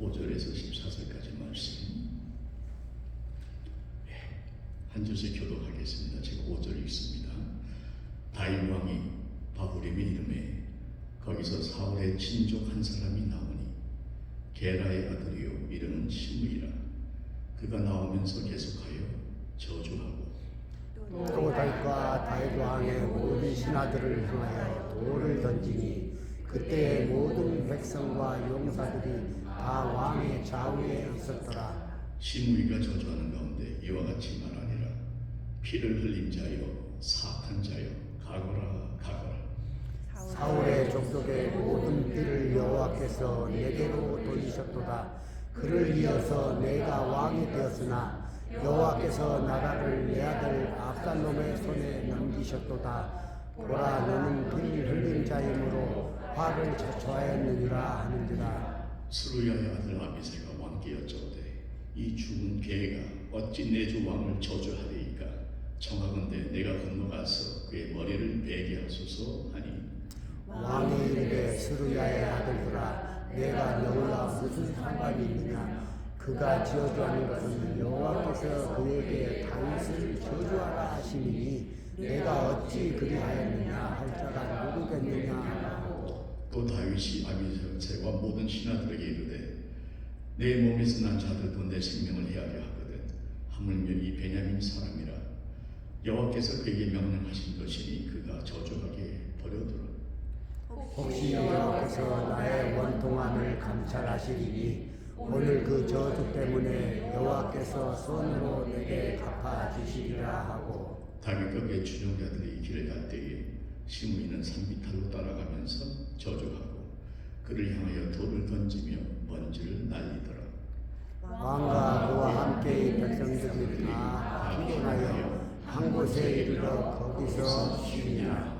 5절에서 14절까지 말씀. 한 절씩 교독하겠습니다. 제가 5절 읽습니다. 다윗 왕이 바후림의 이름에 거기서 사울의 친족 한 사람이 나오니 게라의 아들이요 이름은 시므이라. 그가 나오면서 계속하여 저주하고 또 다윗과 다윗 왕의 모든 신하들을 향하여 돌을 던지니 그때의 모든 백성과 용사들이 다 왕의 좌우에 있었더라. 시므이가 저주하는 가운데 이와 같이 말하니라. 피를 흘린 자여 사악한 자여 가거라 가거라. 사울의 족속의 모든 피를 여호와께서 내게로 돌리셨도다. 그를 이어서 내가 왕이 되었으나 여호와께서 나라를 내 아들 압살롬의 손에 넘기셨도다. 보라, 너는 피를 흘린 자이므로 화를 자초하였느니라 하는지라. 스루야의 아들 아비새가 왕께 여쭤오되 이 죽은 개가 어찌 내 주 왕을 저주하리이까. 청하건대 내가 건너가서 그의 머리를 베게 하소서 하니 왕이 이르되 스루야의 아들들아, 내가 너희와 무슨 상관이 있느냐. 그가 저주하는 것은 여호와께서 그에게 다윗을 저주하라 하시니 내가 어찌 그리하였느냐 할 자가 누구겠느냐 하고. 또 다윗이 아비새와 모든 신하들에게 이르되 내 몸에서 난 자들도 내 생명을 헤아려 하거든 하물며 이 베냐민 사람이라. 여호와께서 그에게 명령하신 것이니 그가 저주하게 버려두라. 혹시 여호와께서 나의 원통함을 감찰하시리니 오늘 그 저주 때문에 여호와께서 손으로 내게 갚아주시리라 하고. 다윗과 그의 추종자들이 길을 갈 때에 시므이는 산비탈로 따라가면서 저주하고 그를 향하여 돌을 던지며 먼지를 날리더라. 왕과 그와 함께 이 백성들이 다 피곤하여 한 곳에 이르러 거기서 쉬니라.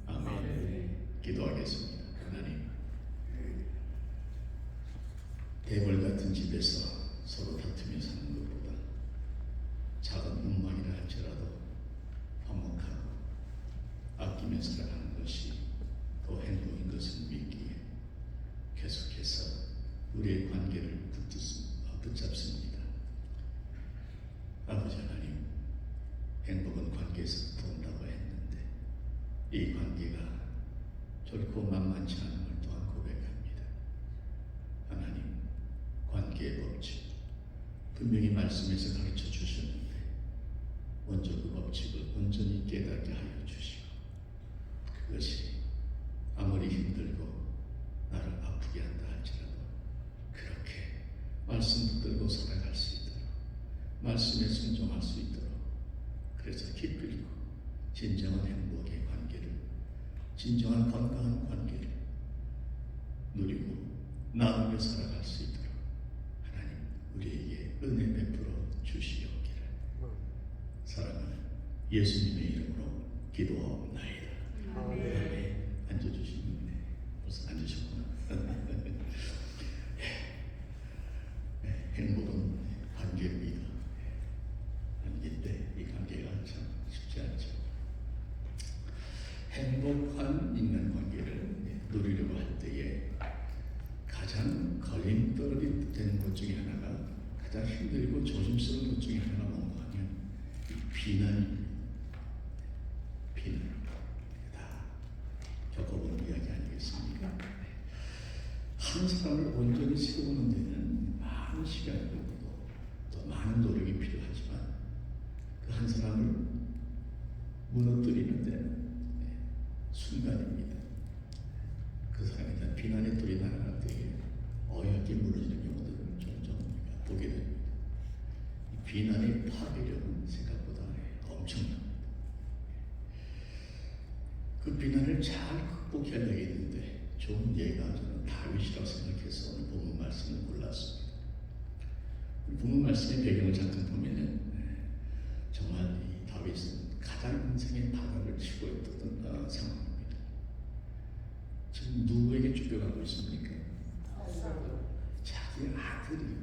아멘. 기도하겠습니다. 하나님, 대궐 같은 집에서 서로 다투며 사는 것보다 작은 음악이라 할지라도 화목하고 아끼며 살아가는 것이 더 행복인 것을 믿기에 계속해서 우리의 관계를 붙잡습니다. 아버지 하나님, 행복은 관계에서부터 온다고 했는데 이 관계가 결코 만만치 않은 걸 또한 고백합니다. 하나님, 관계의 법칙 분명히 말씀에서 가르쳐 주셨는데 먼저 그 법칙을 온전히 깨닫게 하여 주시고 그것이 아무리 힘들고 나를 아프게 한다 할지라도 그렇게 말씀 붙들고 살아갈 수 있도록 말씀에 순종할 수 있도록 그래서 기필코 진정한 행복의 관계를 진정한 건강한 관계를 누리고 나누며 살아갈 수 있도록 하나님 우리에게 은혜 베풀어 주시옵기를 사랑하는 예수님의 이름으로 기도하옵나이다. 아멘. 앉아주시면 네. 벌써 앉으셨구나. 행복은 관계입니다. 관계인데 이 관계가 참 쉽지 않죠. 행복한 인간관계를 누리려고 할 때에 가장 걸림돌이 되는 것 중에 하나가 가장 힘들고 조심스러운 것 중에 하나가 뭔가 하면 비난입니다. 비난. 다 겪어본 이야기 아니겠습니까? 한 사람을 온전히 세우는 데는 많은 시간이 걸리고 또 많은 노력이 필요하지만 그 한 사람을 무너뜨리는 데는 순간입니다. 그 사람에 대한 비난의 돌이 날아갈 때에 어이없게 무너지는 경우들을 종종 우리가 보게 됩니다. 이 비난의 파괴력은 생각보다 엄청납니다. 그 비난을 잘 극복해야 되겠는데 좋은 예가 저는 다윗이라고 생각해서 오늘 본문 말씀을 골랐습니다. 본문 말씀의 배경을 잠깐 보면은 정말 이 다윗은 가장 인생의 바닥을 치고 있던 상황입니다. 지금 누구에게 쫓겨가고 있습니까? 자기 아들이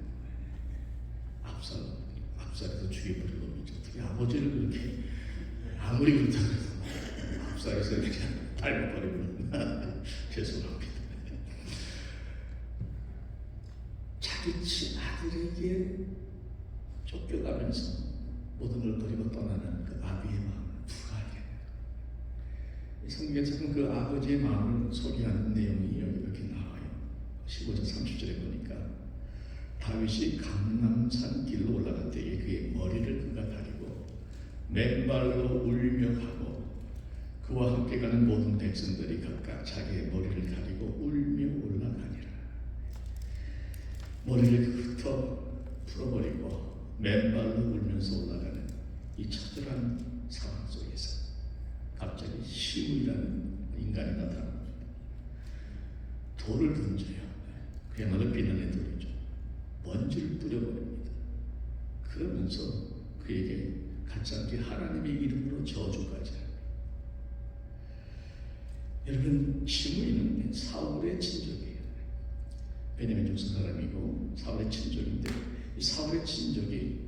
압살해서 죽여버린 놈이죠. 어떻게 아버지를 그렇게 아무리 그렇다고 해서 압살해서 그냥 닮아버리면 죄송합니다. 아들에게 쫓겨가면서 모든 걸 버리고 떠나는 그 아비의 마음을 누가 알겠느냐. 성경에서는 그 아버지의 마음을 소개하는 내용이 여기 이렇게 나와요. 15절 30절에 보니까 다윗이 감람산 길로 올라갈 때에 그의 머리를 그가 가리고 맨발로 울며 가고 그와 함께 가는 모든 백성들이 각각 자기의 머리를 가리고 울며 올라가니라. 머리를 흩어 풀어버리고 맨발로 울면서 올라가는 이 처절한 상황 속에서 갑자기 시므이라는 인간이 나타납니다. 돌을 던져요. 그야말로 비난의 돌이죠. 먼지를 뿌려버립니다. 그러면서 그에게 같지 않게 하나님의 이름으로 저주까지 합니다. 여러분, 시므이는 사울의 친족이에요. 베냐민 족속 사람이고 사울의 친족인데 이 사울의 친족이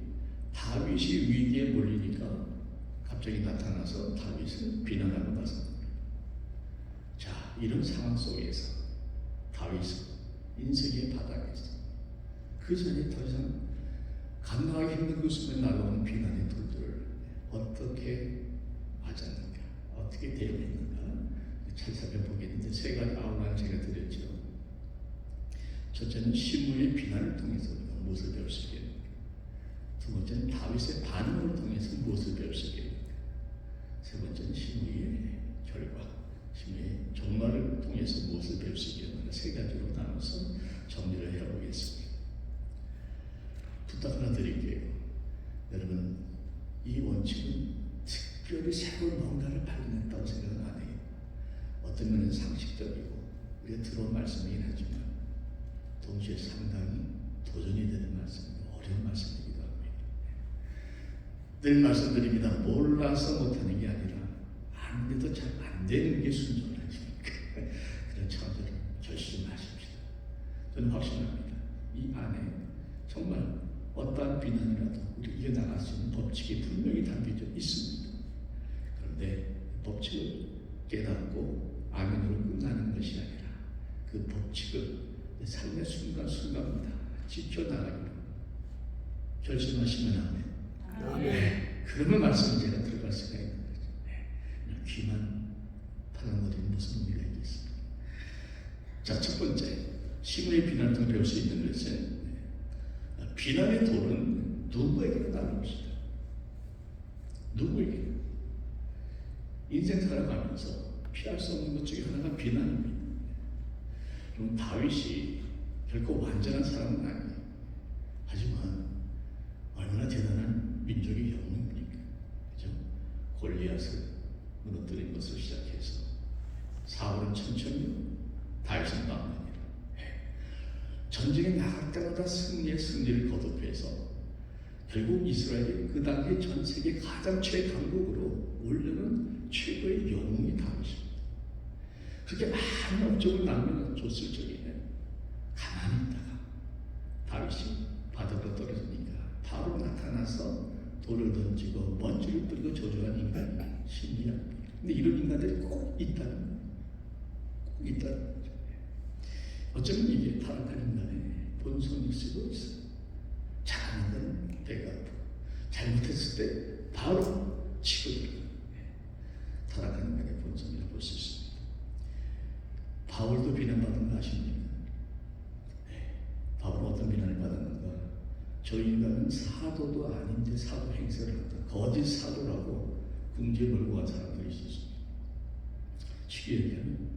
다윗이 위기에 몰리니까 갑자기 나타나서 다윗을 비난하고 나섭니다. 자, 이런 상황 속에서 다윗은 인생의 바닥에서 그 전에 더 이상 감당하기 힘든 그 순간에 날아오는 비난의 돌들을 어떻게 맞았는가, 어떻게 대응했는가 잘 살펴보겠는데 세 가지 아우라는 제가 드렸죠. 첫째는 시므이의 비난을 통해서 우리가 무엇을 배울 수 있겠는가. 두 번째는 다윗의 반응을 통해서 무엇을 배울 수 있겠는가. 세 번째는 시므이의 결과, 시므이의 종말을 통해서 무엇을 배울 수 있겠는가. 세 가지로 나눠서 정리를 해보겠습니다. 부탁 하나 드릴게요. 여러분, 이 원칙은 특별히 새로운 뭔가를 발견했다고 생각은 안 해요. 어떤 면은 상식적이고 우리가 들어온 말씀이긴 하지만 동시에 상당히 도전이 되는 말씀이고 어려운 말씀이기도 합니다. 늘 말씀드립니다. 몰라서 못하는 게 아니라 아무래도 잘 안 되는 게 순종하니까 그런 처절을 결심하십시다. 저는 확신합니다. 이 안에 정말 어떠한 비난이라도 우리 이겨나갈 수 있는 법칙이 분명히 담겨져 있습니다. 그런데 법칙을 깨닫고 아멘으로 끝나는 것이 아니라 그 법칙을 삶의 순간순간마다 지켜나가기로 결심하시면 아멘. 네. 그러면 말씀을 제가 들어갈 수가 있는 거죠. 네. 귀만 파란머리는 무슨 의미가 있겠습니까? 자, 첫 번째, 시므이의 비난을 통해 배울 수 있는 것은 비난의 돌은 누구에게나 날아옵시다. 누구에게? 인생 살아가면서 피할 수 없는 것 중에 하나가 비난입니다. 그럼 다윗이 결코 완전한 사람은 아니에요. 하지만 얼마나 대단한 민족의 영웅입니까? 그죠? 골리앗을 무너뜨린 것을 시작해서 사울은 천천히, 다윗은 만만이라. 전쟁에 나갈 때마다 승리를 거듭해서 결국 이스라엘이 그 당시 전 세계 가장 최강국으로 올려놓은 최고의 영웅이 다윗입니다. 그렇게 많은 업적을 남겨줬을 적에 가만히 있다가 다윗이 바닥으로 떨어지니까 바로 나타나서 돌을 던지고 먼지를 뿌리고 저주한 인간이 신기합니다. 근데 이런 인간들이 꼭 있다는 거예요. 꼭 있다는 거죠. 어쩌면 이게 타락한 인간의 본성일 수도 있어요. 잘하는 데는 배가 아프고 잘못했을 때 바로 치고 들어가는 타락한 인간의 본성이라고 볼 수 있습니다. 바울도 비난받은 거 아십니까? 네. 바울은 어떤 비난을 받았는가? 저 인간은 사도도 아닌데 사도 행세를 했다. 거짓 사도라고 궁지에 몰고 간 사람들이 있었습니다. 쉽게 얘기하면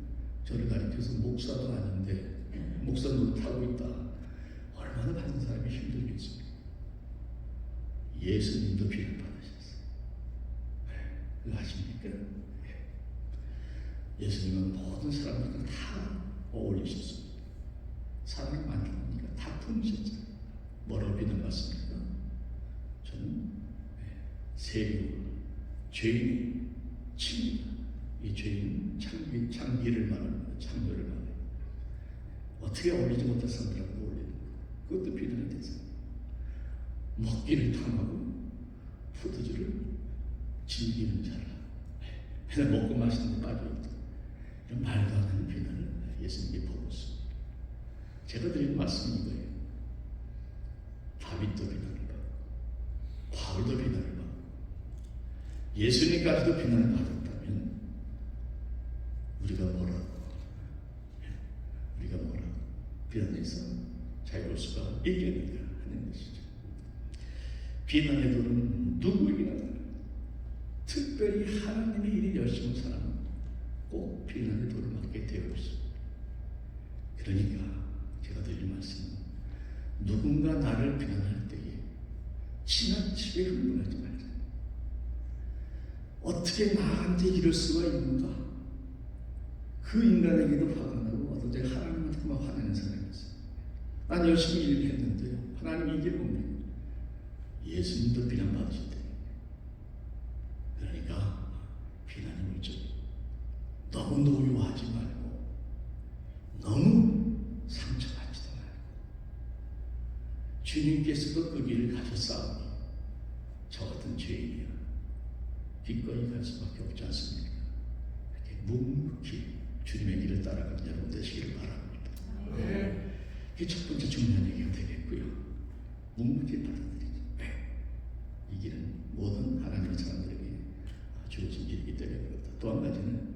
저를 가리켜서 목사도 아닌데 목사 노릇하고 있다. 얼마나 받는 사람이 힘들겠습니까? 예수님도 비난받으셨어요. 그거 아십니까? 예수님은 모든 사람들과 다 어울리셨습니다. 사랑이 많다니까 다 품으셨잖아요. 뭐라고 비난받습니까? 저는 세리고 죄인의 친구다. 이 죄인 창기를 말합니다. 창조를 말해요. 어떻게 어울리지 못한 사람들하고 어울리는 거. 그것도 비난이 되죠. 먹기를 탐하고 포도주를 즐기는 자라. 맨날 먹고 마시는 데 빠져있다. 이런 말도 안 하는 비난을 예수님께 보았습니다. 제가 드리는 말씀은 이거예요. 다윗도 비난을 받고 바울도 비난을 받고 예수님까지도 비난을 받았다면 우리가 뭐라고 비난에서 자유로울 수가 있겠는가 하는 것이죠. 비난의 돌은 누구에게나 특별히 하나님의 일이 열심히 사람은 꼭 비난의 돌을 맞게 되어 있습니다. 그러니까 제가 드린 말씀은 누군가 나를 비난할 때에 지나치게 흥분하지 말자. 어떻게 나한테 이럴 수가 있는가? 그 인간에게도 화가 나고 어떤 때 하나님한테만 화내는 사람이 있어요. 난 열심히 일을 했는데요. 하나님 이게 뭡니까? 예수님도 비난받으실 때. 그러니까 비난이 오죠. 너무 노여워하지 말고 너무 상처받지도 말고 주님께서도 그 길을 가셨사오니 저 같은 죄인이야 기꺼이 갈 수밖에 없지 않습니까? 이렇게 묵묵히 주님의 길을 따라가는 여러분 되시기를 바랍니다. 네. 이게 첫 번째 중요한 얘기가 되겠고요. 묵묵히 받아들이죠. 네. 이 길은 모든 하나님의 사람들에게 주어진 길이기 때문에 그렇다. 또 한 가지는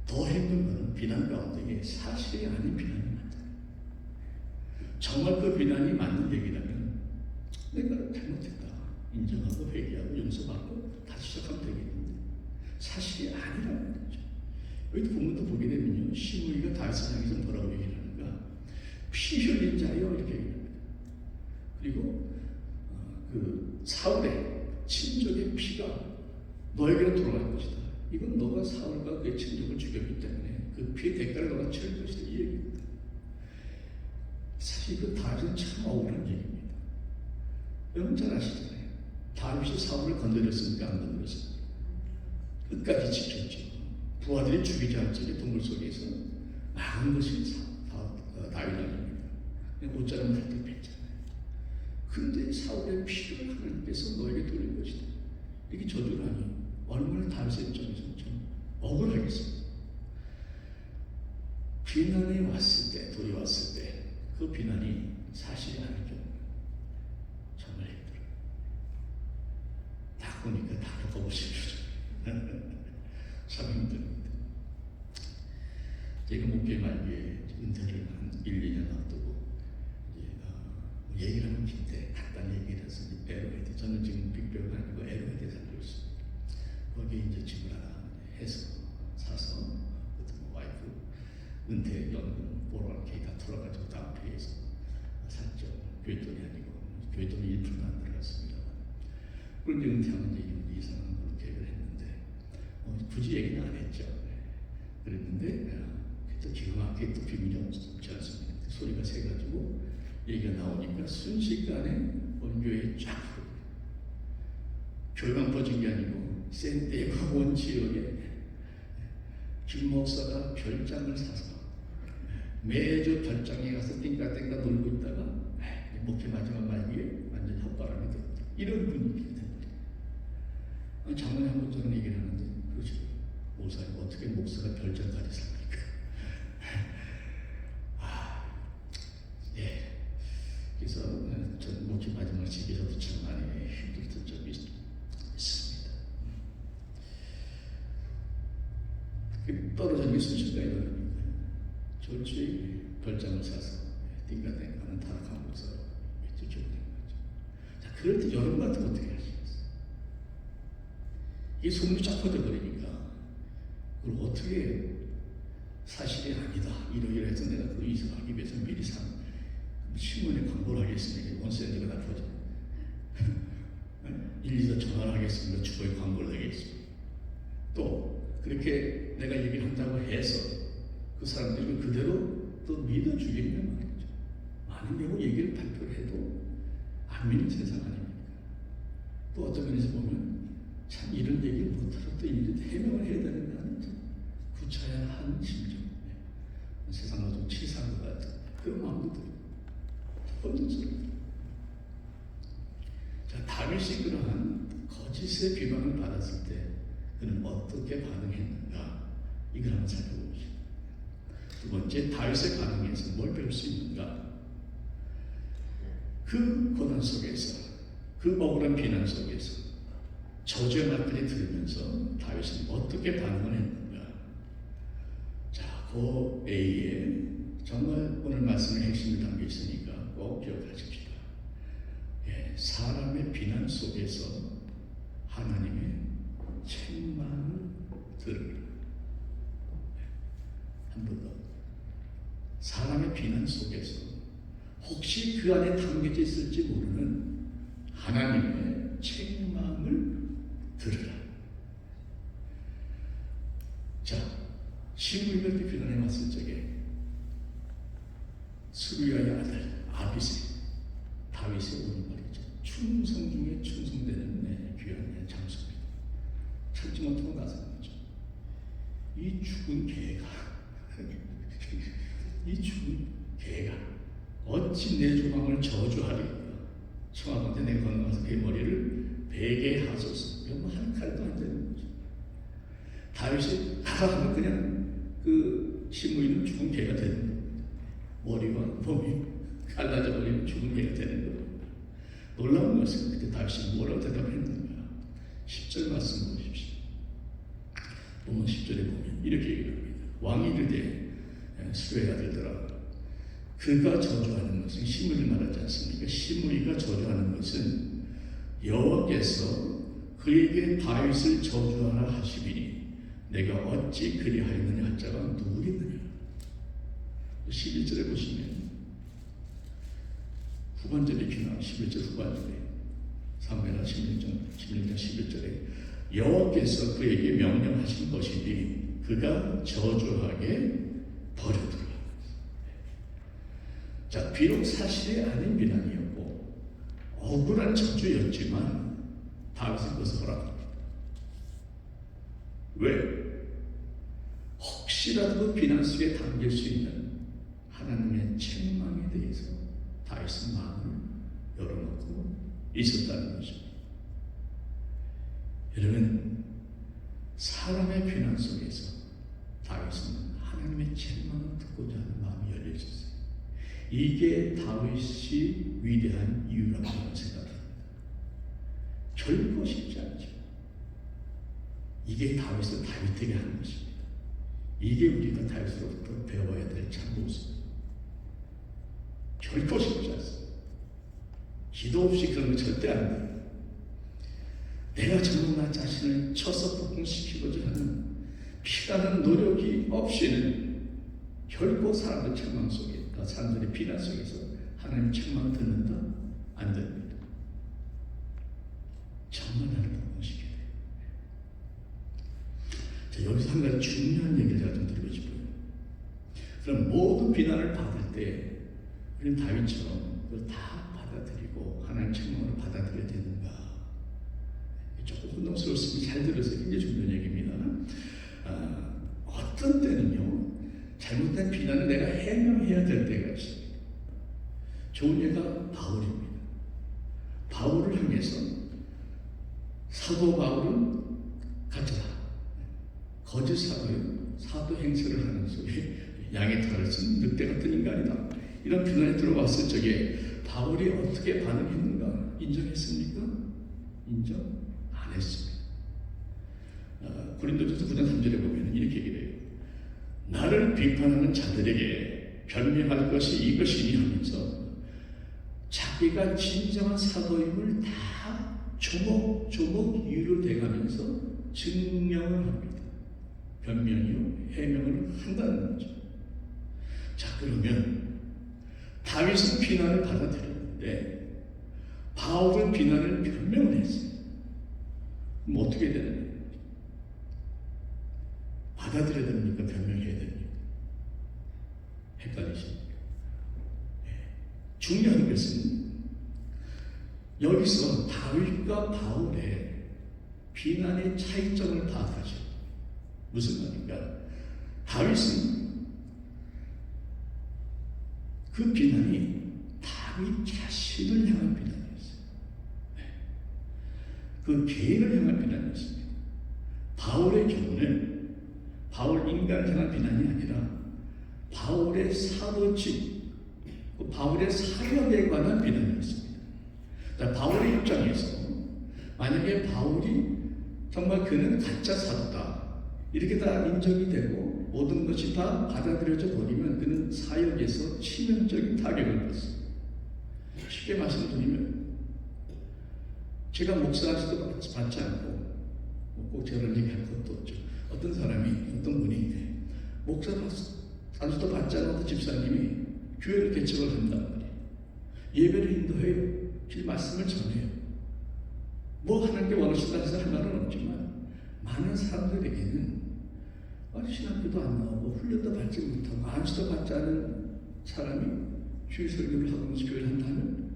더 힘든 것은 비난 가운데 사실이 아닌 비난이 많다. 정말 그 비난이 맞는 얘기라면 내가 잘못했다 인정하고 회개하고 용서받고 다시 시작하면 되겠는데 사실이 아니라는 거죠. 여기도 본문도 보게 되면요, 시므이가 다윗을 향해서 뭐라고 얘기를 하는가? 피 흘린 자여 이렇게 얘기합니다. 그리고 그 사울의 친족의 피가 너에게로 돌아갈 것이다. 이건 너가 사울과 그의 친족을 죽였기 때문에 그 피의 대가를 너가 치를 것이다. 이 얘기입니다. 사실 그 다윗은 참 억울한 얘기입니다. 여러분 잘 아시잖아요. 다윗이 사울을 건드렸습니까? 안 건드렸습니까? 끝까지 지켰죠. 부하들이 죽이지 않을 적에 동굴 속에서 많은 것이 다윗 아닙니다. 옷자락을 살짝 뺐잖아요. 근데 사울의 피를 하나님께서 너에게 돌릴 것이다. 이게 저주라니 얼마나 다윗의 입장에서 좀 억울하겠습니다. 비난이 왔을 때, 돌이 왔을 때 그 비난이 사실이 아닐 경우 정말 힘들어요. 다 보니까 다 겪어보고 싶죠. 참 힘듭니다. 제가 목회 말기에 은퇴를 한 1, 2년 앞두고 이제 얘기를 하면 긴데 간단히 얘기를 해서 에로헤드, 저는 지금 빅벽은 아니고 에로헤드에 살고 있습니다. 거기에 이제 집을 하나 해서 사서 와이프 은퇴 연금 보러가게 다 털어가지고 다음 회에서 샀죠. 교회돈이 아니고 교회돈이 1%도 안 들어갔습니다. 그런데 은퇴하면 이제 이상한 걸로 계획을 했는데 굳이 얘기는 안 했죠. 그랬는데 또 기가 막히게 또 비밀이 없지 않습니까? 소리가 새가지고 얘기가 나오니까 순식간에 원교회에 쫙 교회만 퍼진 게 아니고 샌디에고 원 지역에 김 목사가 별장을 사서 매주 별장에 가서 띵까띵까 놀고 있다가 목회 마지막 말기에 완전 헛바람이 들었다. 이런 분위기가 된거예요. 작년에 한 번 저는 얘기를 하는데 그렇죠. 목사님 어떻게 목사가 별장까지 삽니까? 예. 그래서 전 목회 마지막 시기에서도 참 많이 힘들던 적이 있습니다. 떨어진 게 순식간에 일어납니다. 졸지에 별장을 사서 띵가띵가는 타락한 곳으로 쫓겨낸 거죠. 자, 그럴 때 여러분 같으면 어떻게 하시겠어요? 이 소문이 쫙 퍼져버리니까 그걸 어떻게 사실이 아니다 이러이러해서 내가 그 이사하기 위해서 미리 신문에 광고를 하겠습니까? 원센트가 다 퍼져. 1, 2사 전화를 하겠습니다. 주거에 광고를 내겠습니다. 또 그렇게 내가 얘기를 한다고 해서 그 사람들이 그대로 또 믿어주겠냐 말이죠. 많은 경우 얘기를 발표를 해도 안 믿는 세상 아닙니까? 또 어떤 면에서 보면 참 이런 얘기를 못하고 또 이제 해명을 해야 되는다는 구차한 심정. 세상과 좀 치사한 것 같은 그런 마음도 들어요. 혼돈스럽다. 자, 다윗이 그러한 거짓의 비방을 받았을 때 그는 어떻게 반응했는가? 이걸 한번 살펴봅시다. 두 번째, 다윗의 반응에서 뭘 배울 수 있는가? 그 고난 속에서, 그 억울한 비난 속에서 저주의 말까지 들으면서 다윗은 어떻게 반응을 했는가? 자, 그 A에 정말 오늘 말씀의 핵심이 담겨 있으니까 꼭 기억하십시다. 예, 사람의 비난 속에서 하나님의 책망을 들으라. 한 번 더. 사람의 비난 속에서 혹시 그 안에 담겨져 있을지 모르는 하나님의 책망을 들으라. 자, 시므이가 이렇게 비난해 왔을 적에 수르야의 아들 아비새, 다윗의 오는 말이죠. 충성 중에 충성되는 귀한 장수입니다. 참지 못하고 나서는 거죠. 이 죽은 개가 이 죽은 개가 어찌 내 조망을 저주하리까? 청하건대 내 건너가서 그 머리를 베게 하소서. 이거 한 칼도 안 되는 거죠. 다윗이 가라하면 그냥 그 시므이는 죽은 개가 되는 겁니다. 머리와 몸이 갈라져 버리면 죽은 개가 되는 겁니다. 놀라운 것은 그때 다윗이 뭐라고 대답했는가? 10절 말씀 보십시오. 보면 10절에 보면 이렇게 얘기를 합니다. 왕이 이르되 수레의 아들들아, 그가 저주하는 것은 시므이를 말하지 않습니까? 시므이가 저주하는 것은 여호와께서 그에게 다윗을 저주하라 하시리니 내가 어찌 그리하였느냐 할 자가 누구겠느냐. 11절에 보시면 후반절에 이렇게 나와요. 11절 후반절에 사무엘하 11장 11절에 여호와께서 그에게 명령하신 것이니 그가 저주하게 버려두라. 자, 비록 사실이 아닌 비난이었고 억울한 저주였지만 다윗은 그것을 허락합니다. 왜? 혹시라도 그 비난 속에 담길 수 있는 하나님의 책망에 대해서 다윗은 마음을 열어놓고 있었다는 것입니다. 여러분, 사람의 비난 속에서 다윗은 하나님의 책망을 듣고자 하는 마음이 열려 있었어요. 이게 다윗이 위대한 이유라고 저는 생각합니다. 결코 쉽지 않죠. 이게 다윗을 다윗에게 하는 것입니다. 이게 우리가 다윗으로부터 배워야 될 참 모습입니다. 결코 쉽지 않습니다. 기도 없이 그런 거 절대 안 돼요. 내가 정말 나 자신을 쳐서 복종시키고자 하는 피나는 노력이 없이는 결코 사람들 책망 속에, 사람들의 비난 속에서 하나님 책망을 듣는다? 안 됩니다. 정말 나를 복종시켜야 돼요. 자, 여기서 한 가지 중요한 얘기를 제가 좀 드리고 싶어요. 그럼 모든 비난을 받을 때 우리는 다윗처럼 그걸 다 받아들이고 하나님 책망을 받아들여야 되는가? 조금 혼동스러웠으면 잘 들으세요. 굉장히 중요한 얘기입니다. 어떤 때는요, 잘못된 비난을 내가 해명해야 될 때가 있습니다. 좋은 예가 바울입니다. 바울을 향해서 사도 바울은 가짜다, 거짓 사도요, 사도 행세를 하는 속에 양의 털을 쓴 늑대 같은 인간이다, 이런 비난이 들어왔을 적에 바울이 어떻게 반응했는가? 인정했습니까? 인정 안 했습니다. 고린도전서 9장 3절에 보면 이렇게 얘기를 해요. 나를 비판하는 자들에게 변명할 것이 이것이니 하면서 자기가 진정한 사도임을 다 조목조목 이유를 대가면서 증명을 합니다. 변명이요, 해명을 한다는 거죠. 자, 그러면 다윗은 비난을 받아들였는데 바울은 비난을 변명을 했어요. 그럼 어떻게 되는 거예요? 받아들여야 됩니까? 변명해야 됩니까? 헷갈리십니까? 중요한 것은 여기서 다윗과 바울의 비난의 차이점을 파악하셔야 돼요. 무슨 말인가? 다윗은 그 비난이 다윗 자신을 향한 비난이었어요. 그 개인을 향한 비난이었습니다. 바울의 경우는 바울 인간을 향한 비난이 아니라 바울의 사도직, 바울의 사역에 관한 비난이었습니다. 자, 바울의 입장에서 만약에 바울이 정말 그는 가짜 사도다 이렇게 다 인정이 되고 모든 것이 다 받아들여져 버리면 그는 사역에서 치명적인 타격을 받습니다. 쉽게 말씀드리면 제가 목사한테도 받지 않고 꼭 저런 얘기할 것도 없죠. 어떤 사람이 어떤 분이 목사 안수도 받지 않아도 집사님이 교회를 개척을 한단 말이에요. 예배를 인도해요. 길 말씀을 전해요. 뭐 하는 게 원하신다고 해서 할 말은 없지만 많은 사람들에게는 신학교도 안 나오고 훈련도 받지 못하고 안수도 받지 않은 사람이 주일 설교를 하면서 교회를 한다면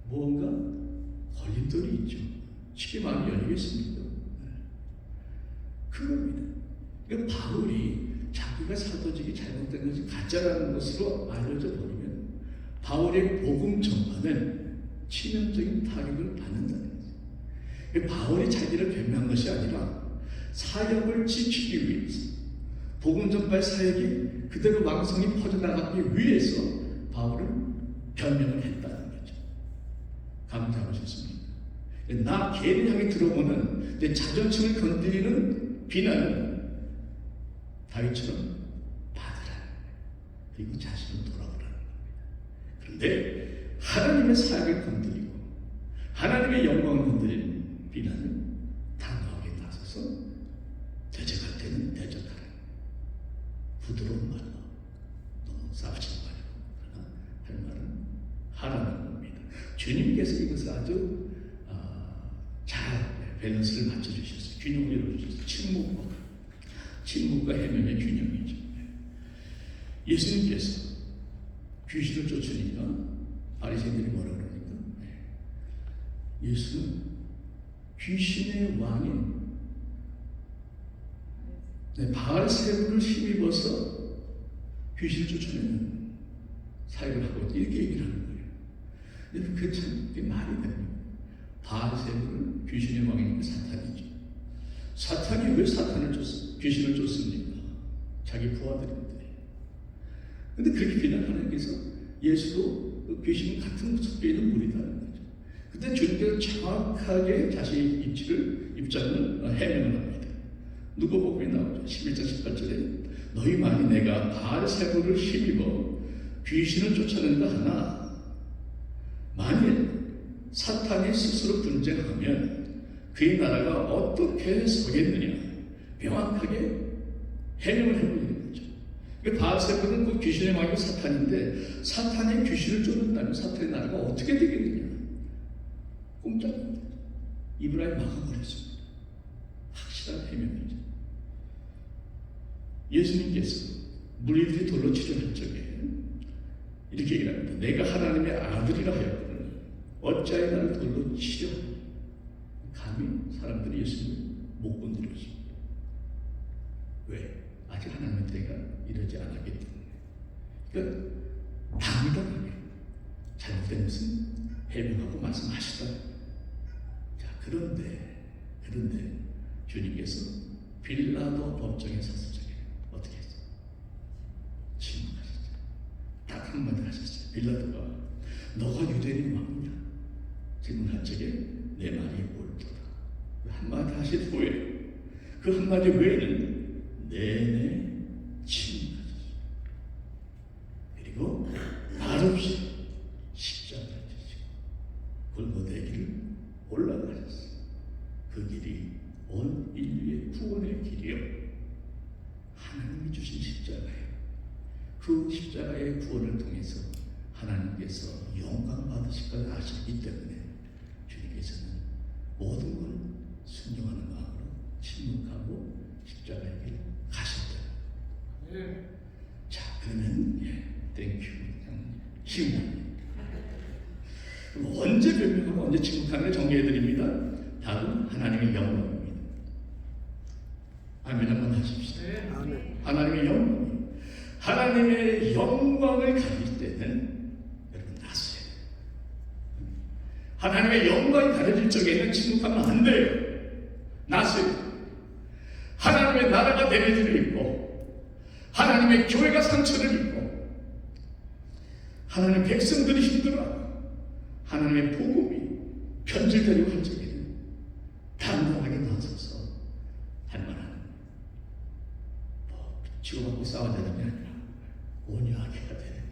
무언가 걸림돌이 있죠. 쉽게 마음이 열리겠습니까? 그겁니다. 그러니까 바울이 자기가 사도직이 잘못된 것이 가짜라는 것으로 알려져 버리면 바울의 복음 전반은 치명적인 타격을 받는다는 거죠. 바울이 자기를 변명한 것이 아니라 사역을 지키기 위해서 복음 전파의 사역이 그대로 왕성히 퍼져나가기 위해서 바울은 변명을 했다는 거죠. 감 잡으셨습니까? 나 개를 향해 들어오는 내 자존심을 건드리는 비난은 다윗처럼 받으라는 거예요. 그리고 자신을 돌아보라는 겁니다. 그런데 하나님의 사역을 건드리고 하나님의 영광을 건드리는 비난은 단호하게 나서서 대적할 때는 대적하라. 부드러운 말로 너무 싸우지 말고 그러나 할 말은 하라는 겁니다. 주님께서 이것을 아주 잘 밸런스를 맞춰주셨어요. 균형을 이루어주셨어요. 침묵과 해명의 균형이죠. 예수님께서 귀신을 쫓으니까 바리새인들이 뭐라 그러니까 예수는 귀신의 왕인 바알세불을 힘입어서 귀신을 쫓아내는 사역을 하고 이렇게 얘기를 하는 거예요. 여러분 그게 참 말이 됩니다. 바알세불은 귀신의 왕이니까 사탄이죠. 사탄이 왜 귀신을 쫓습니까? 자기 부하들인데. 근데 그렇게 비난하는 하나님께서 예수도 귀신 같은 섞여 있는 무리다는 거죠. 근데 주님께서 정확하게 자신의 입장을 해명을 합니다. 누가복음에 나오죠. 11장 18절에 너희 만이 내가 바알세불을 힘입어 귀신을 쫓아낸다 하나 만일 사탄이 스스로 분쟁하면 그의 나라가 어떻게 서겠느냐 명확하게 해명을 해버리는 거죠. 바알세불은 그 귀신의 왕이 사탄인데 사탄이 귀신을 쫓는다면 사탄의 나라가 어떻게 되겠느냐 꼼짝입니다. 입을 아예 막아버렸습니다. 확실한 해명이죠. 예수님께서 무리들이 돌로 치려할 적에 이렇게 얘기를 합니다. 내가 하나님의 아들이라 하였거늘 어찌하여 나를 돌로 치려 감히 사람들이 예수님을 못 건드렸습니다. 왜? 아직 하나님의 때가 이르지 않았기 때문에. 그러니까 당당하게 잘못된 것은 해명하고 말씀하시다. 자, 그런데 주님께서 빌라도 법정에 섰을 적에 어떻게 했어요? 침묵하셨죠. 딱 한마디 하셨어요. 빌라도가 너가 유대인의 왕이냐? 질문할 적에 내 말이 옳도다. 한마디 하신 후에 그 한마디 외에는 내내 침묵하셨어요. 그리고 말없이 십자가를 지시고 골고대길을 올라가셨어요. 그 길이 온 인류의 구원의 길이요. 하나님이 주신 십자가예요. 그 십자가의 구원을 통해서 하나님께서 영광 받으실 걸 아셨기 때문에 주님께서는 모든 걸 순종하는 마음으로 침묵하고 십자가의 길을 가셨다. 자, 그러면 땡큐 힘납니다. 언제 변명하고 언제 침묵하는 걸 정리해드립니다. 답은 하나님의 영광입니다. 아멘 한번 하십시다. 하나님의 영광. 하나님의 영광을 가질 때는 여러분 나서요. 하나님의 영광이 가려질 적에는 침묵하면 안 돼요. 나서요. 하나님의 나라가 데미지를 입고 하나님의 교회가 상처를 입고 하나님의 백성들이 힘들어하고 하나님의 복음이 편질되려고 할 적에는 당당하게 나서서 할 만한 치고받고 싸워야 되는 게 아니라 온유하게 해야 돼.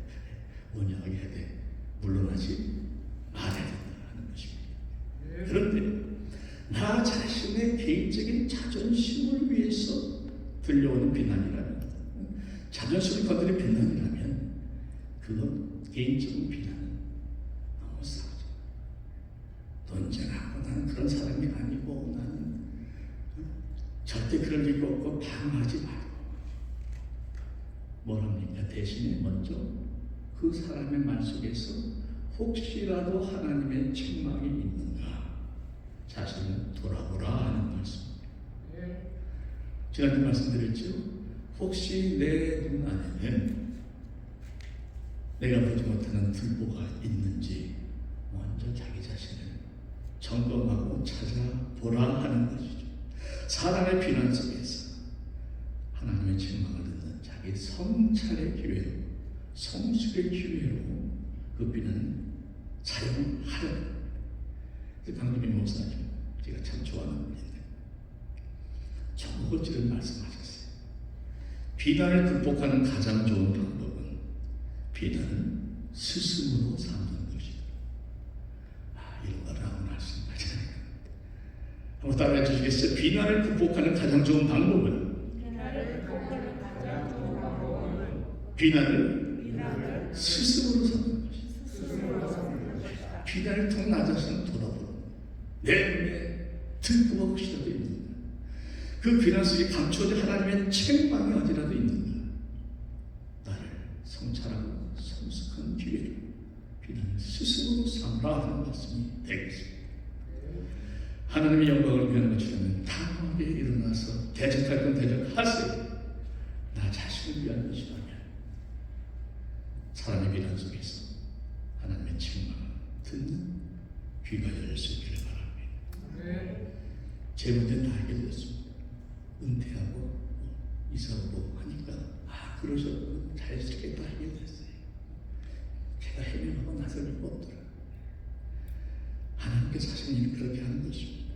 온유하게 해야 돼. 물러나지 말아야 된다는 것입니다. 그런데 나 자신의 개인적인 자존심을 위해서 들려오는 비난이라면, 자존심을 건드린 비난이라면 그건 개인적인 비난은 너무 싸우죠. 논쟁하고 나는 그런 사람이 아니고 나는 절대 그럴 리가 없고 방어하지 말고 뭘 합니까? 대신에 먼저 그 사람의 말 속에서 혹시라도 하나님의 책망이 있는가 자신을 돌아보라 하는 말씀입니다. 지난주 말씀드렸죠. 혹시 내 눈 안에는 내가 보지 못하는 불보가 있는지 먼저 자기 자신을 점검하고 찾아보라 하는 것이죠. 사람의 비난 속에서 하나님의 책망을 듣는 자기 성찰의 기회로, 성숙의 기회로 그 비난을 사용하려. 강주민 목사님, 제가 참 좋아하는 분인데 정고지를 말씀하셨어요. 비난을 극복하는 가장 좋은 방법은 비난을 스승으로 삼는 것이다. 이런 걸 하고 말씀하잖아요. 한번 따라해 주시겠어요? 비난을 극복하는 가장 좋은 방법은 비난을 스승으로 삼는 것이다. 비난을 통해 나 자신을 돌아보는 내 눈에 등부가 혹시라도 있는가? 그 비난 속에 감춰진 하나님의 책망이 어디라도 있는가? 나를 성찰하고 성숙한 기회로 비난을 스스로 삼으라 하는 말씀이 되겠습니다. 하나님의 영광을 위한 것이라면 당하게 일어나서 대적할 건 대적하세요. 나 자신을 위한 것이라면 사람의 비난 속에서 하나님의 책망을 듣는 귀가 열릴 수 있기를 바랍니다. 제 문제는 다 해결됐습니다. 은퇴하고 이사하고 하니까 그러셨고 자연스럽게 다 해결됐어요. 제가 해명하고 나설 리가 없더라. 하나님께서 하신 일이 그렇게 하는 것입니다.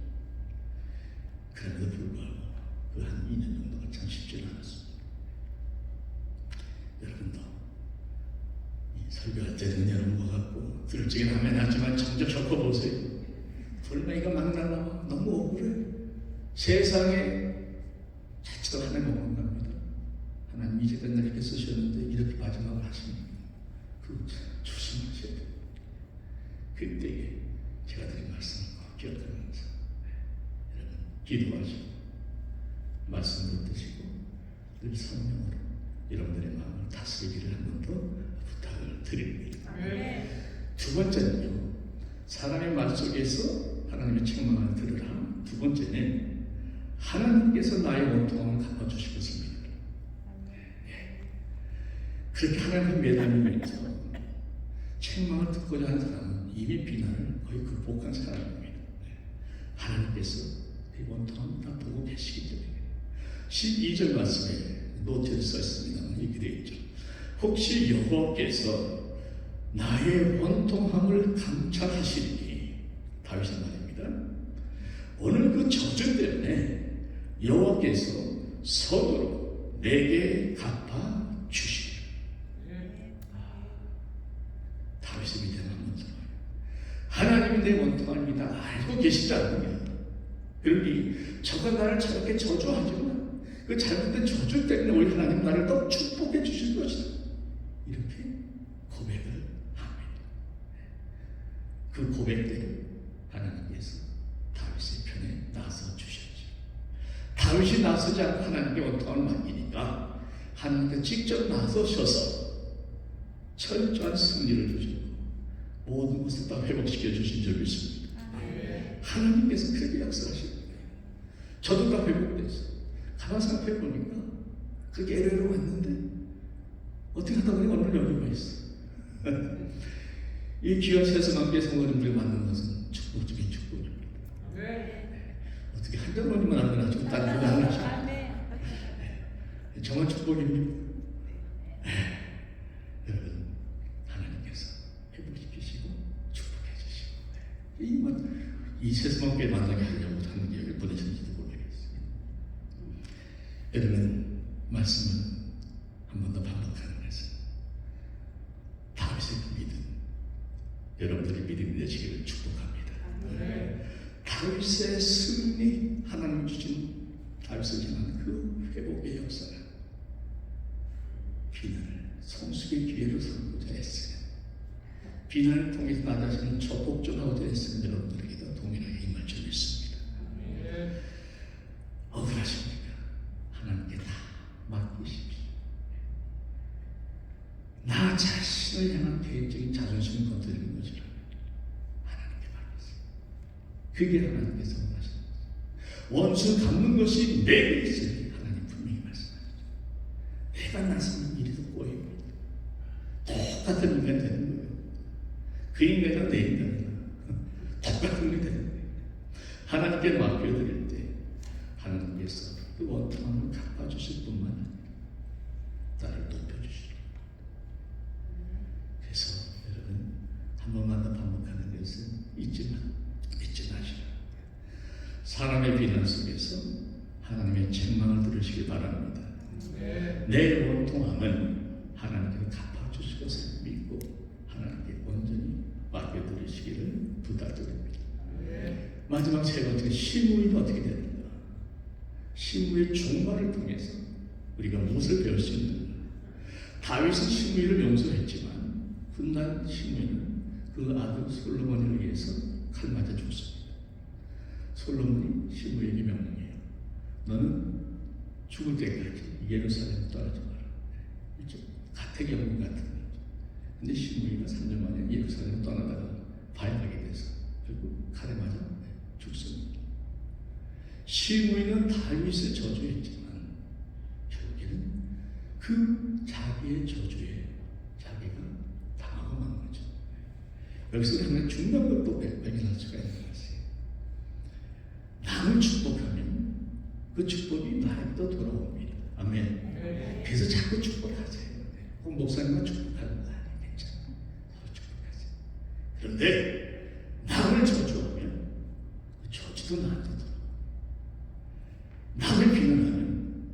그럼에도 불구하고 그 한 2년 정도가 참 쉽지 않았습니다. 여러분도 설교할 때는 여러분과 같고 들을 적엔 하면 하지만 정작 겪어보세요. 불명이가 막 날라와 너무 억울해. 세상에 자칫도 하나님 억울합니다. 하나님 이제까지 이렇게 쓰셨는데 이렇게 마지막을 하십니까? 그거 조심하셔야 돼요. 그때에 제가 드린 말씀을 꼭 기억하면서 여러분 기도하시고 말씀을 듣으시고 늘 성령으로 여러분들의 마음을 다스리기를 한 번 더 부탁을 드립니다. 두 번째는요, 사람의 말 속에서 하나님의 책망을 들으라. 두 번째는 하나님께서 나의 원통함을 갚아주실 것을 믿으라. 그렇게 하나님께 매달리면서 책망을 듣고자 하는 사람은 이미 비난을 거의 극복한 사람입니다. 하나님께서 이 원통함을 다 보고 계시기 때문에 12절 말씀에 노트에 써 있습니다만 이렇게 되어 있죠. 혹시 여호와께서 나의 원통함을 감찰하시니, 다윗의 말입니다. 오늘 그 저주 때문에 여호와께서 서두로 내게 갚아 주시리. 다윗의 믿음을 먼저 하나님이 내 원통함을 다 알고 계시지 않느냐. 그러니 저가 나를 저렇게 저주하지만 그 잘못된 저주 때문에 오히려 하나님 나를 더 축복해 주실 것이다. 이렇게 고백을 합니다. 그 고백대로 하나님께서 다윗의 편에 나서 주셨죠. 다윗이 나서지 않고 하나님께 원통함을 맡기니까 하나님께서 직접 나서셔서 철저한 승리를 주시고 모든 것을 다 회복시켜 주신 적이 있습니다. 하나님께서 그렇게 역사하십니다. 저도 다 회복됐어요. 가만 생각해 보니까 그렇게 LA로 왔는데 어떻게 하다 보니 오늘 여기가 있어. 이 귀한 세상함께 성도님들을 만난 것은 축복 중인 축복입니다. 어떻게 한 장로님만 안 만나지고 딴 분을 안 하시고 정말 축복입니다. 여러분 하나님께서 회복시키시고 축복해 주시고 세상에 만나게 하려고 하는 계획을 보내셨는지도 모르겠어요. 여러분, 말씀은 한 번 더 반복하는 말씀. 다윗의 그 믿음, 여러분들의 믿음이 되시기를 축복합니다. 다윗의 승리, 하나님 주신 다윗을 향한 그 회복의 역사가 비난을 성숙의 기회로 삼고자 했으면, 비난을 통해서 나 자신을 적복전하고자 했으면 여러분들에게도 동일하게 임할 줄 믿습니다. 억울하십니까? 하나님께 다 맡기십시오. 나 자신을 향한 개인적인 자존심을 건드리는 것이라면 하나님께 맡기세요. 그게 하나님께서 원하시는 것입니다. 원수 갚는 것이 내게 있으니 하나님 분명히 말씀하시죠. 내가 나서는 일에도 꼬입니다. 똑같은 인간 되는 거예요. 그 인간과 내 인간이나 똑같은 게 되는 거예요. 하나님께 맡겨드릴 때 하나님께서 그 원통함을 갚아주실 뿐만 아니라 나를 높여주시죠. 그래서 여러분, 한 번만 더 반복하는 것은 잊지 마시라. 사람의 비난 속에서 하나님의 책망을 들으시기 바랍니다. 내 원통함은 하나님께서 갚아주실 것을 믿고 하나님께 온전히 맡겨드리시기를 부탁드립니다. 마지막 세 번째, 시므이는 어떻게 되는가? 시므이의 종말을 통해서 우리가 무엇을 배울 수 있는가? 다윗은 시므이를 용서했지만 훗날 시므이는 그 아들 솔로몬에 의해서 칼 맞아 죽습니다. 솔로몬이 시므이에게 명령해요. 너는 죽을 때까지 예루살렘 떠나지 마라. 가택연금 같은 거죠. 근데 시므이가 3년 만에 예루살렘 떠나다가 발각이 돼서 결국 칼에 맞아 죽습니다. 시므이는 다윗을 저주했지만 결국에는 그 자기의 저주에 자기가 당하고 만 거죠. 여기서 우리는 중요한 걸 또 발견할 수가 있는 것이에요. 남을 축복하면 그 축복이 나에게도 돌아옵니다. 아멘. 그래서 자꾸 축복하세요. 꼭 목사님만 축복하는 거 아니에요. 괜찮아요. 서로 축복하세요. 그런데 남을 저주하면 그 저주도 나한테 돌아와요. 남을 비난하면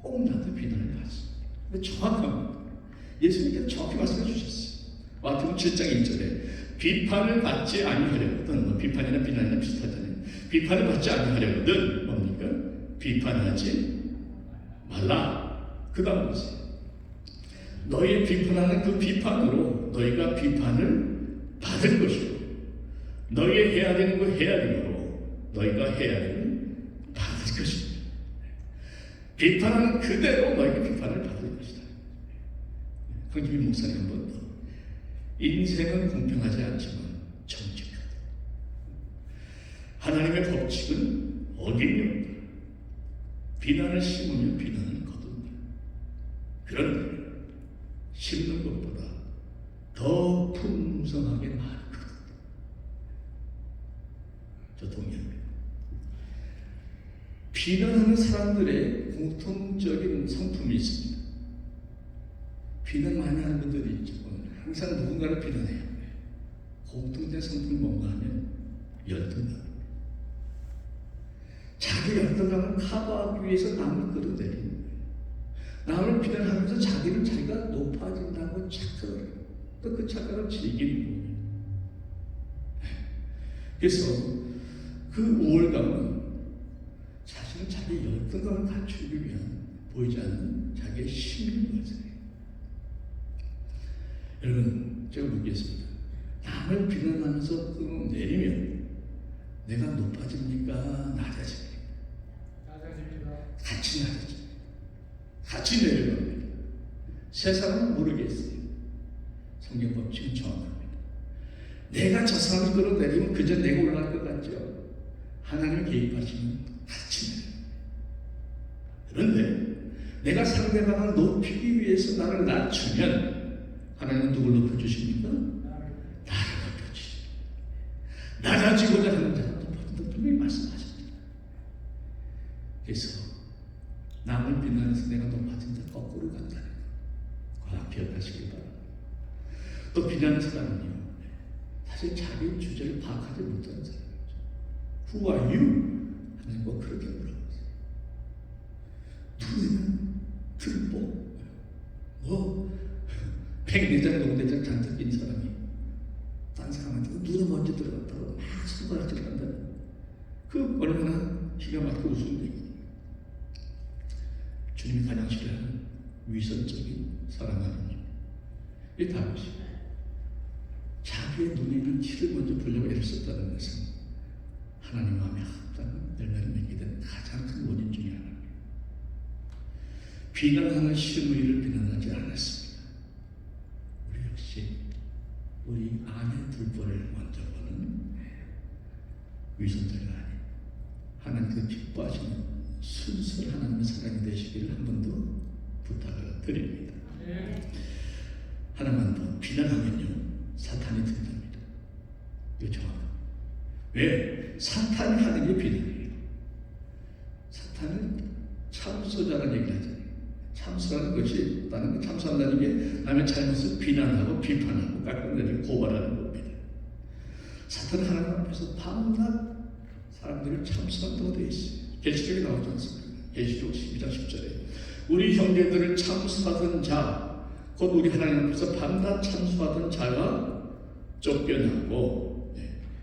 꼭 나한테 비난을 받습니다. 정확합니다. 예수님께서 정확히 말씀해 주셨어요. 마태복음 7장 1절에 비판을 받지 아니하려거든, 비판이나 비난이나 비슷하잖아요. 비판을 받지 아니하려거든 뭡니까? 비판하지 말라. 그 다음 보세요. 너희 비판하는 그 비판으로 너희가 비판을 받을 것이고, 너희 해야 되는 거 해야 되므로 너희가 해야 되는 받을 것입니다. 비판하는 그대로 너희가 비판을 받을 것이다. 황지민 목사님 한 번 더. 인생은 공평하지 않지만 정직하다. 하나님의 법칙은 어김이 없다. 비난을 심으면 비난을 거둔다. 그런데 심는 것보다 더 풍성하게 많거든. 저 동의합니다. 비난하는 사람들의 공통적인 성품이 있습니다. 비난 많이 하는 분들이 있죠. 항상 누군가를 비난해요. 공통된 성품이 뭔가 하면 열등감. 자기 열등감을 커버하기 위해서 남을 끌어내리는 거예요. 남을 비난하면서 자기는 자기가 높아진다고 착각을 해요. 또 그 착각을 즐기는 거예요. 그래서 그 우월감은 사실은 자기 열등감을 갖추기 위한 보이지 않는 자기의 힘인 거죠. 여러분, 제가 묻겠습니다. 남을 비난하면서 끌어내리면 내가 높아집니까? 낮아집니까? 낮아집니다. 같이 낮아집니다. 같이 내려갑니다. 세상은 모르겠어요. 성경 법칙은 정확합니다. 내가 저 사람을 끌어내리면 그저 내가 올라갈 것 같죠? 하나님 개입하시면 같이 내려갑니다. 그런데 내가 상대방을 높이기 위해서 나를 낮추면 하나님은 누굴 높여주십니까? 나를 높여주십니다. 낮아지고자 하는 자는 높아진다. 분명히 말씀하십니다. 그래서 남을 비난해서 내가 높아진다. 거꾸로 간다는 거. 꼭 기억하시기 바랍니다. 또 비난하는 사람은요, 사실 자기 주제를 파악하지 못하는 사람이죠. Who are you? 하나님 꼭 그렇게 물어봤어요. 누구는 들보 백내장 농대장 잔뜩 낀 사람이 딴 사람한테 누가 먼저 들어갔다고 막 손가락질 한다는 그 얼마나 기가 막히고 우스운 얘기입니까? 주님이 가장 싫어하는 위선적인 사랑 하나님. 이 다윗이 자기의 눈에 있는 티를 먼저 보려고 애를 썼다는 것은 하나님 마음에 합당한 열매를 맺게 된 가장 큰 원인 중에 하나입니다. 비난하는 시므이를 비난하지 않았습니다. 우리 역시 우리 아내 둘보를 먼저 보는 위선자가 아닌 하나님께서 기뻐하시는 순수한 하나님의 사랑이 되시기를 한 번 더 부탁을 드립니다. 하나만 더 비난하면요 사탄이 든답니다. 이거 정확합니다. 왜? 사탄이 하는 게 비난이에요. 사탄은 참소자라는 얘기를 하잖아요. 참소라는 것이 나는 참소한다는 게 남의 잘못을 비난하고 비판하고 깎아내리고 고발하는 겁니다. 사탄은 하나님 앞에서 밤낮 사람들을 참소한다고 되어 있어요. 계시록에 나오지 않습니까? 계시록 12장 10절에 우리 형제들을 참소하던 자, 곧 우리 하나님 앞에서 밤낮 참소하던 자가 쫓겨나고,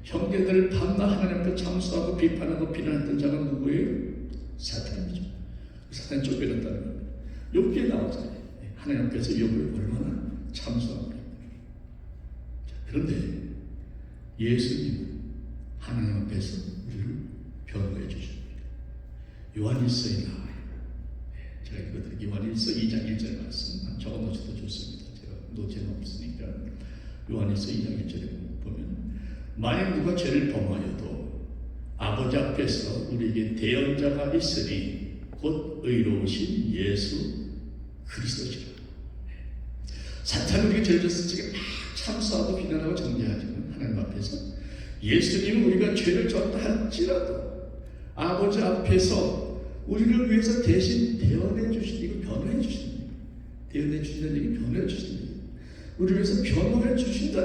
형제들을 밤낮 하나님 앞에 참소하고 비판하고 비난했던 자가 누구예요? 사탄이죠. 사탄이 쫓겨났다는 겁니다. 여기에 나오잖아요. 하나님 앞에서 욥을 얼마나 참소하고. 그런데 예수님은 하나님 앞에서 우리를 변호해 주십니다. 요한일서에 나와요. 제가 이거들 요한일서 2장 1절 말씀 적어놓으셔도 좋습니다. 제가 노트는 없으니까 요한일서 2장 1절에 보면 만약 누가 죄를 범하여도 아버지 앞에서 우리에게 대언자가 있으니 곧 의로우신 예수 그리스도시라. 사탄은 우리가 죄를 졌을 적에 막 참소하고 비난하고 정죄하지만 하나님 앞에서 예수님은 우리가 죄를 졌다 할지라도 아버지 앞에서 우리를 위해서 대신 대언해 주시고 변호해 주신다. 대언해 주신다는 얘기 변호해 주신다. 우리를 위해서 변호해 주신다.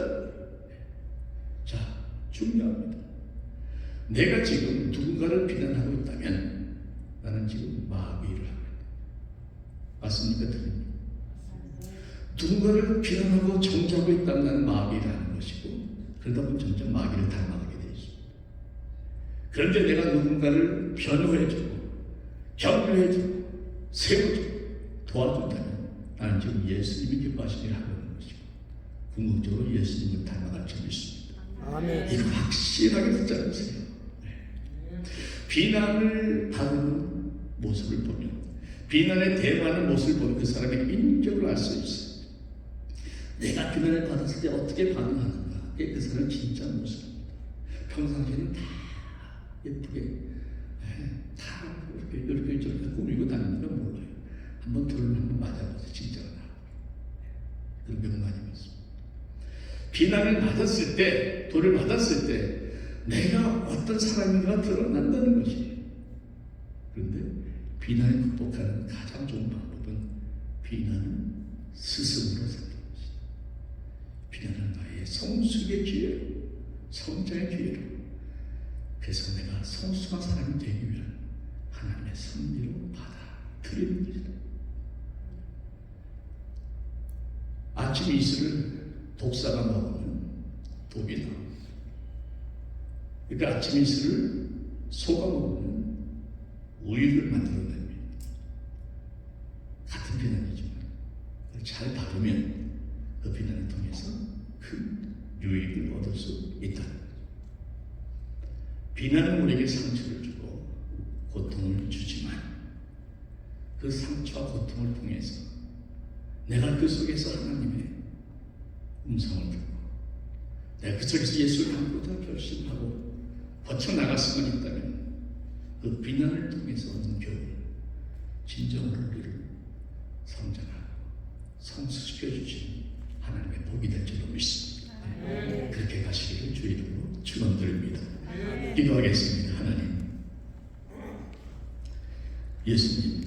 자, 중요합니다. 내가 지금 누군가를 비난하고 있다면 나는 지금 마귀를 합니다. 맞습니까? 틀립니까? 누군가를 비난하고 정죄하고 있다면 나는 마귀를 하는 것이고 그러다 보면 점점 마귀를 닮아가게 되어 있습니다. 그런데 내가 누군가를 변호해주고 격려해주고 세워주고 도와준다면 나는 지금 예수님이 기뻐하시는 일을 하고 있는 것이고 궁극적으로 예수님을 닮아갈 점이 있습니다. 아멘. 이거 확실하게 붙잡으세요. 비난을 다루는 모습을 보면 비난에 대응하는 모습을 보면 그 사람의 인격을 알 수 있어요. 내가 비난을 받았을 때 어떻게 반응하는가 그게 그 사람의 진짜 모습입니다. 평상시에는 다 예쁘게 다 이렇게 저렇게 꾸미고 다니는 건 몰라요. 한번 돌을 한번 맞아보세요. 진짜가 나. 그런 경우 많이 있습니다. 비난을 받았을 때, 돌을 받았을 때 내가 어떤 사람인가 드러난다는 것이에요. 그런데 비난을 극복하는 가장 좋은 방법은 비난은 스승으로 삼는 것이다. 비난은 나의 성숙의 기회로, 성장의 기회로. 그래서 내가 성숙한 사람이 되기 위한 하나님의 섭리로 받아들이는 것이다. 아침 이슬을 독사가 먹으면 독이 나옵니다. 그러니까 아침 이슬을 소가 먹으면 우유를 만들어냅니다. 같은 비난이지만 잘 다루면 그 비난을 통해서 큰 유익을 얻을 수 있다는 거죠. 비난은 우리에게 상처를 주고 고통을 주지만 그 상처와 고통을 통해서 내가 그 속에서 하나님의 음성을 듣고 내가 그 속에서 예수를 닮고자 결심하고 버텨나갈 수만 있다면 그 비난을 통해서 얻는 교훈 진정으로 우리를 성장하고 성숙시켜 주신 하나님의 복이 될 줄로 믿습니다. 그렇게 가시기를 주 이름으로 축원드립니다. 기도하겠습니다. 하나님, 예수님